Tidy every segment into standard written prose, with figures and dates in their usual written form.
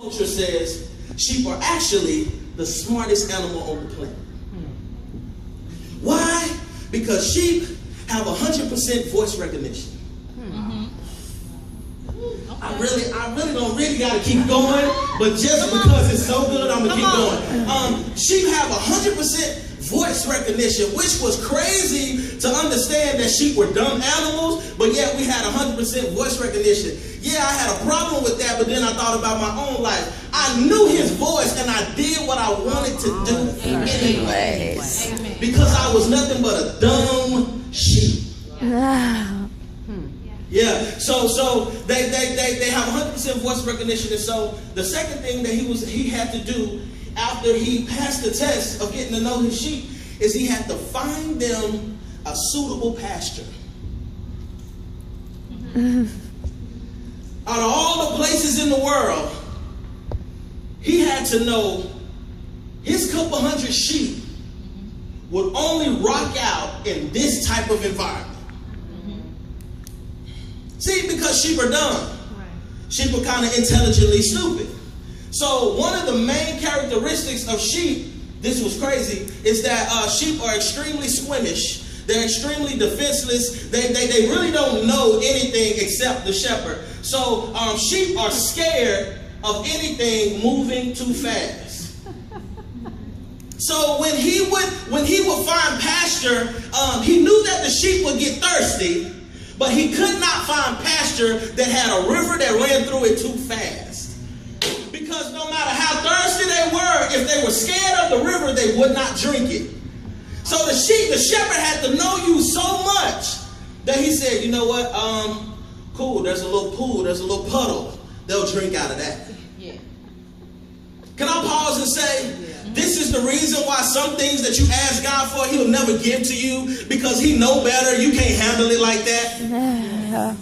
Culture says sheep are actually the smartest animal on the planet. Why? Because sheep have 100% voice recognition. I really gotta keep going, but just because it's so good, I'm gonna keep going. Sheep have 100% voice recognition, which was crazy to understand that sheep were dumb animals, but yet we had 100% voice recognition. Yeah, I had a problem with that, but then I thought about my own life. I knew his voice and I did what I wanted to do anyways. Because I was nothing but a dumb sheep. Yeah, so they have 100% voice recognition, and so the second thing that he had to do after he passed the test of getting to know his sheep is he had to find them a suitable pasture. Out of all the places in the world, he had to know his couple hundred sheep would only rock out in this type of environment. See, because sheep are dumb. Sheep are kind of intelligently stupid. So one of the main characteristics of sheep, this was crazy, is that sheep are extremely squeamish. They're extremely defenseless. They really don't know anything except the shepherd. So sheep are scared of anything moving too fast. So when he would find pasture, he knew that the sheep would get thirsty, but he could not find pasture that had a river that ran through it too fast. Because no matter how thirsty they were, if they were scared of the river, they would not drink it. So the shepherd had to know you so much that he said, you know what, cool, there's a little pool, there's a little puddle. They'll drink out of that. Yeah. Can I pause and say, this is the reason why some things that you ask God for, he'll never give to you, because he know better. You can't handle it like that.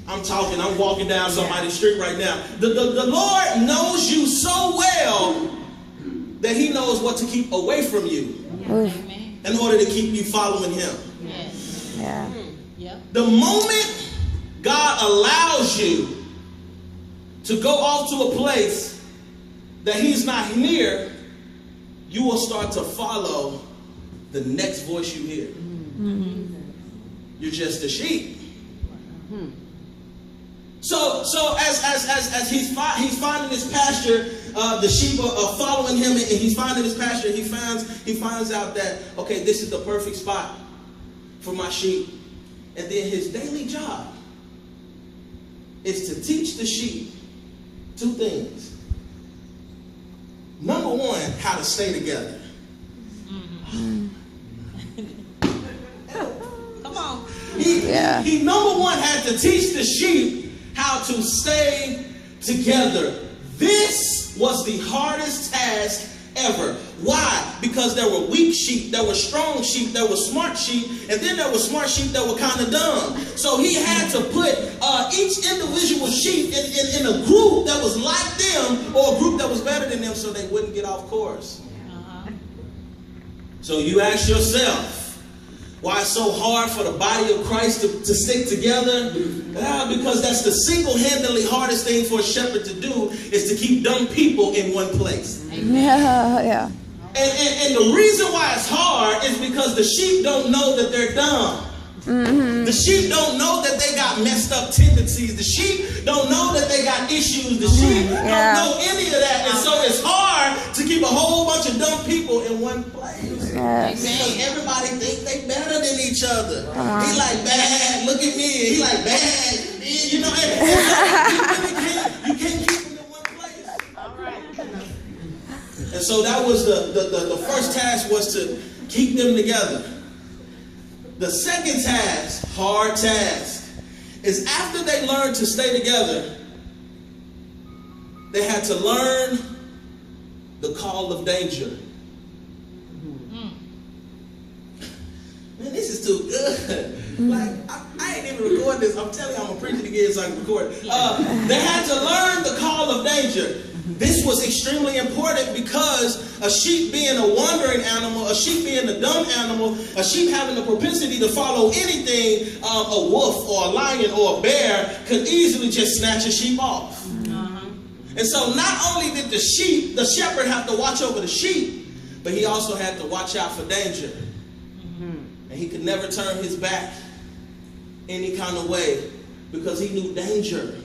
I'm walking down somebody's street right now. The Lord knows you so well that he knows what to keep away from you in order to keep you following him. The moment God allows you to go off to a place that he's not near, you will start to follow the next voice you hear. You're just a sheep. So as he's finding his pasture, the sheep are following him, and he's finding his pasture. He finds out that, okay, this is the perfect spot for my sheep. And then his daily job is to teach the sheep two things. Number one, how to stay together. Come on. He number one had to teach the sheep how to stay together. This was the hardest task ever. Why? Because there were weak sheep, there were strong sheep, there were smart sheep, and then there were smart sheep that were kind of dumb. So he had to put each individual sheep in a group that was like them, or a group that was better than them, so they wouldn't get off course. So you ask yourself, why it's so hard for the body of Christ to stick together? Because that's the single-handedly hardest thing for a shepherd to do, is to keep dumb people in one place. Yeah. And the reason why it's hard is because the sheep don't know that they're dumb. The sheep don't know that they got messed up tendencies. The sheep don't know that they got issues. The sheep don't know any of that. And so it's hard to keep a whole bunch of dumb people in one place. Because everybody thinks they better than each other. He like bad, look at me. He like bad, you know. You can't keep them in one place. All right. And so that was the first task, was to keep them together. The second task, hard task, is after they learned to stay together, they had to learn the call of danger. Man, this is too good. Like, I ain't even recording this. I'm telling you, I'm going to preach it again so I can record it. They had to learn the call of danger. This was extremely important because a sheep being a wandering animal, a sheep being a dumb animal, a sheep having the propensity to follow anything, a wolf or a lion or a bear could easily just snatch a sheep off. And so not only did the shepherd have to watch over the sheep, but he also had to watch out for danger. And he could never turn his back any kind of way because he knew danger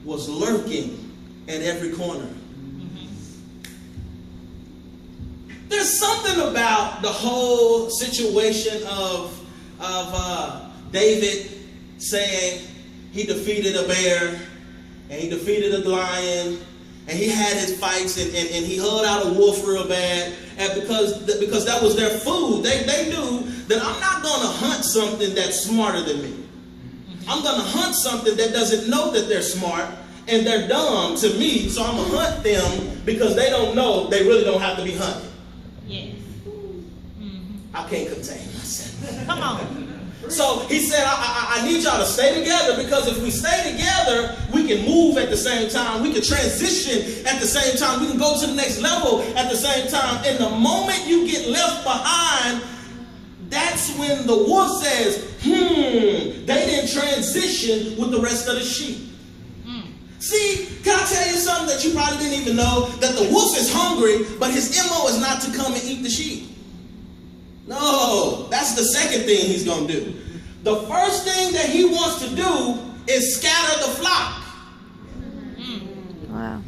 was lurking at every corner. There's something about the whole situation of David saying he defeated a bear and he defeated a lion and he had his fights and he hugged out a wolf real bad, and because that was their food. They knew that I'm not going to hunt something that's smarter than me. I'm going to hunt something that doesn't know that they're smart and they're dumb to me, so I'm going to hunt them because they don't know they really don't have to be hunted. Yes. I can't contain myself. Come on. So he said, I need y'all to stay together, because if we stay together, we can move at the same time. We can transition at the same time. We can go to the next level at the same time. And the moment you get left behind, that's when the wolf says, they didn't transition with the rest of the sheep. See, can I tell you something that you probably didn't even know? That the wolf is hungry, but his MO is not to come and eat the sheep. No, that's the second thing he's going to do. The first thing that he wants to do is scatter the flock. Wow.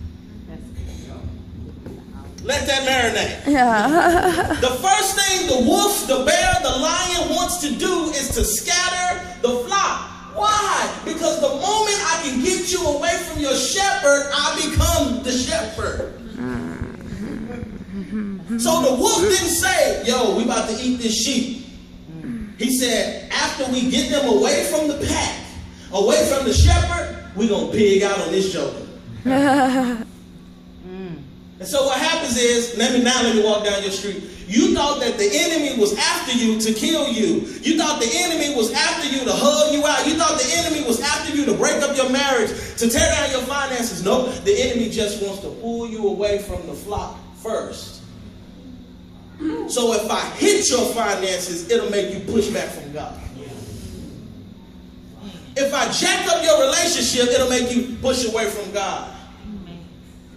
Let that marinate. Yeah. The first thing the wolf, the bear, the lion wants to do is to scatter the flock. Why? Because the moment I can get you away from your shepherd, I become the shepherd. So the wolf didn't say, yo, we about to eat this sheep. He said, after we get them away from the pack, away from the shepherd, we're going to pig out on this joker. And so what happens is, let me walk down your street. You thought that the enemy was after you to kill you. You thought the enemy was after you to hug you out. You thought the enemy was after you to break up your marriage, to tear down your finances. No, the enemy just wants to pull you away from the flock first. So if I hit your finances, it'll make you push back from God. If I jack up your relationship, it'll make you push away from God.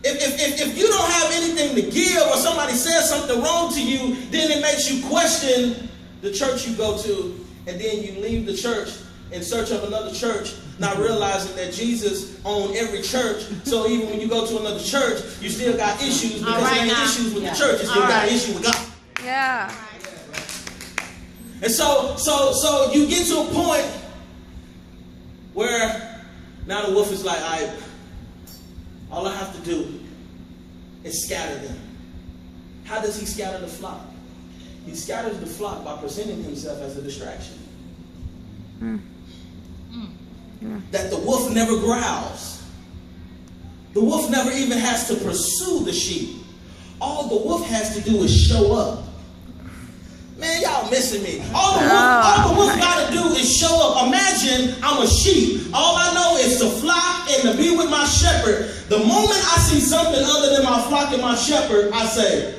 If you don't have anything to give, or somebody says something wrong to you, then it makes you question the church you go to, and then you leave the church in search of another church, not realizing that Jesus owned every church. So even when you go to another church, you still got issues, because it ain't issues with the church, you still got an issue with God. Yeah. And so you get to a point where now the wolf is like, all I have to do is scatter them. How does he scatter the flock? He scatters the flock by presenting himself as a distraction. That the wolf never growls. The wolf never even has to pursue the sheep. All the wolf has to do is show up. Man, y'all missing me. All the wolf got to do is show up. Imagine I'm a sheep. All I know is to flock and to be with my shepherd. The moment I see something other than my flock and my shepherd, I say,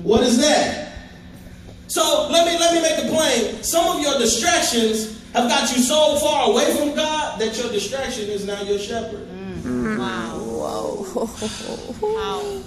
what is that? So let me make it plain. Some of your distractions have got you so far away from God that your distraction is now your shepherd. Wow. Whoa. Wow.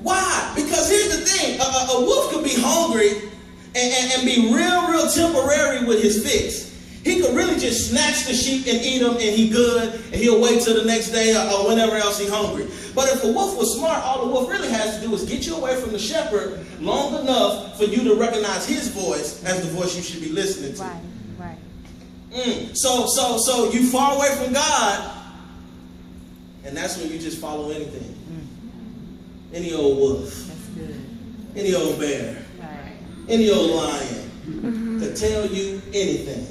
Why? Because here's the thing. A wolf could be hungry and be real temporary with his fix. He could really just snatch the sheep and eat them, and he good, and he'll wait till the next day or whenever else he's hungry. But if a wolf was smart, all the wolf really has to do is get you away from the shepherd long enough for you to recognize his voice as the voice you should be listening to. Right. So you far away from God, and that's when you just follow anything. Any old wolf. That's good. Any old bear. Right. Any old lion could tell you anything.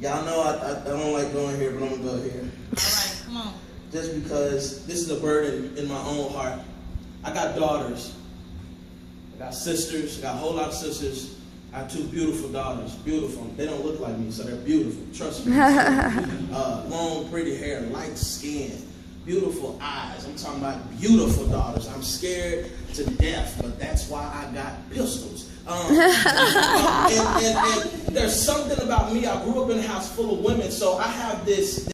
Y'all know I don't like going here, but I'm going to go here. All right, come on. Just because this is a burden in my own heart. I got daughters. I got sisters. I got a whole lot of sisters. I have two beautiful daughters. Beautiful. They don't look like me, so they're beautiful. Trust me. Long, pretty hair, light skin, beautiful eyes. I'm talking about beautiful daughters. I'm scared to death, but that's why I got pistols. And there's something about me. I grew up in a house full of women, so I have this